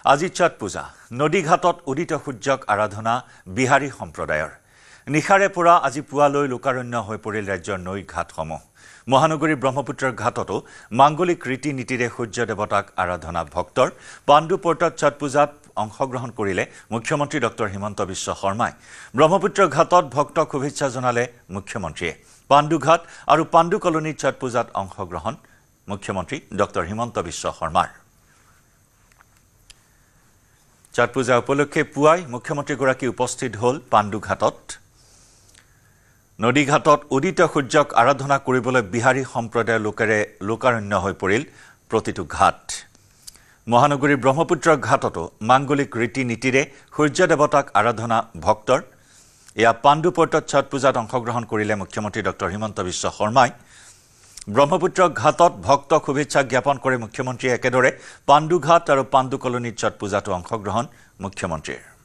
আজি ছট পূজা নদীঘাটত উদিত সূৰ্যক আৰাধনা বিহাৰী সম্প্ৰদায়ৰ নিখাৰে পৰা আজি পুৱালৈ লোকাৰণ্য হৈ পৰিল ৰাজ্যৰ নৈ ঘাটসমূহ মহানগৰীৰ ব্ৰহ্মপুত্ৰৰ ঘাটতো মাংগলিক ৰীতি নীতিৰে সূৰ্য দেৱতাক আৰাধনা ভক্তৰ পাণ্ডু পৰ্টত ছট পূজাত অংশগ্ৰহণ কৰিলে মুখ্যমন্ত্ৰী ডক্টৰ হিমন্ত বিশ্ব শৰ্মাই ব্ৰহ্মপুত্ৰ ঘাটত ভক্তক শুভেচ্ছা জনালে মুখ্যমন্ত্ৰীয়ে পাণ্ডু ঘাট আৰু পাণ্ডু কলনীত ছট পূজাত অংশগ্ৰহণ মুখ্যমন্ত্ৰী ডক্টৰ হিমন্ত বিশ্ব শৰ্মাৰ ছট পূজা উপলক্ষে পুৱাই মুখ্যমন্ত্ৰীগৰাকী উপস্থিত হল পাণ্ডু ঘাটত নদীঘাটত উদিত সূৰ্যক আৰাধনা কৰিবলৈ বিহাৰী সম্প্ৰদায়ৰ লোকেৰে লোকাৰণ্য হৈ পৰিল প্ৰতিটো ঘাট মহানগৰীৰ ব্ৰহ্মপুত্ৰ ঘাটতো মাংগলিক ৰীতি নীতিৰে সূৰ্য দেৱতাক আৰাধনা ভক্তৰ এয়া পাণ্ডু পৰ্টত ছট পূজাত অংশগ্ৰহণ কৰিলে মুখ্যমন্ত্ৰী ডক্টৰ হিমন্ত বিশ্ব শৰ্মাই ব্ৰহ্মপুত্ৰ ঘাটত ভক্তক শুভেচ্ছা জ্ঞাপন কৰে মুখ্যমন্ত্ৰীয়ে একেদৰে পাণ্ডু ঘাট আৰু পাণ্ডু কলনীত ছট পূজাতো অংশগ্ৰহণ মুখ্যমন্ত্ৰীৰ